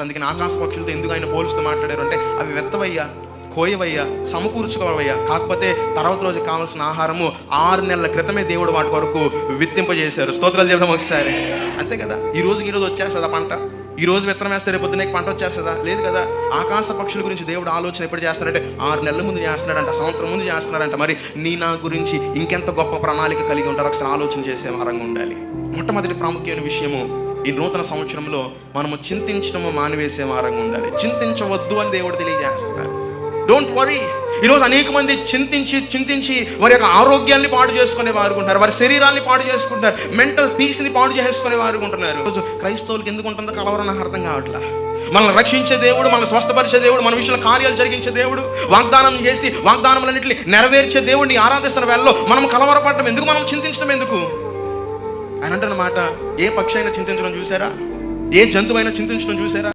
అందుకని ఆకాశ పక్షులతో ఎందుకు ఆయన పోలుస్తూ మాట్లాడారు అంటే అవి వెత్తవయ్యా, కోయవయ్యా, సమకూర్చుకోవయ్యా, కాకపోతే తర్వాత రోజు కావాల్సిన ఆహారము 6 నెలల క్రితమే దేవుడు వాటి వరకు విత్తింపజేశారు. స్తోత్రాలు చెప్దాం ఒకసారి. అంతే కదా. ఈ రోజు వచ్చేస్తుందా పంట? ఈ రోజు విత్తనం వేస్తే రేపు పొద్దున్న పంట వచ్చేస్తుందా? లేదు కదా. ఆకాశ పక్షుల గురించి దేవుడు ఆలోచన ఎప్పుడు చేస్తున్నాడంటే 6 నెలల ముందు చేస్తున్నాడంట, సంవత్సరం ముందు చేస్తున్నాడంట. మరి నా గురించి ఇంకెంత గొప్ప ప్రణాళిక కలిగి ఉంటారో ఒకసారి ఆలోచన చేసే వారంగా ఉండాలి. మొట్టమొదటి ప్రాముఖ్యమైన విషయము, ఈ నూతన సంవత్సరంలో మనము చింతించడము మానివేసే వారంగా ఉండాలి. చింతించవద్దు అని దేవుడు తెలియజేస్తున్నాడు. Don't worry. ఈరోజు అనేక మంది చింతించి వారి యొక్క ఆరోగ్యాన్ని పాడు చేసుకునే వారు ఉంటున్నారు, వారి శరీరాన్ని పాడు చేసుకుంటారు, మెంటల్ పీస్ని పాడు చేసుకునే వారు ఉంటున్నారు. ఈరోజు క్రైస్తవులకు ఎందుకు ఉంటుందో కలవరం నాకు అర్థం కావట్లా. మనల్ని రక్షించే దేవుడు, మనల్ని స్వస్థపరిచే దేవుడు, మన విషయంలో కార్యాలు జరిగించే దేవుడు, వాగ్దానం చేసి వాగ్దానములన్నింటినీ నెరవేర్చే దేవుడిని ఆరాధిస్తున్న వేళలో మనం కలవరపడడం ఎందుకు? మనం చింతించడం ఎందుకు? ఆయన అంటున్నమాట, ఏ పక్షి అయినా చింతించడం చూసారా? ఏ జంతువు అయినా చింతించడం చూసారా?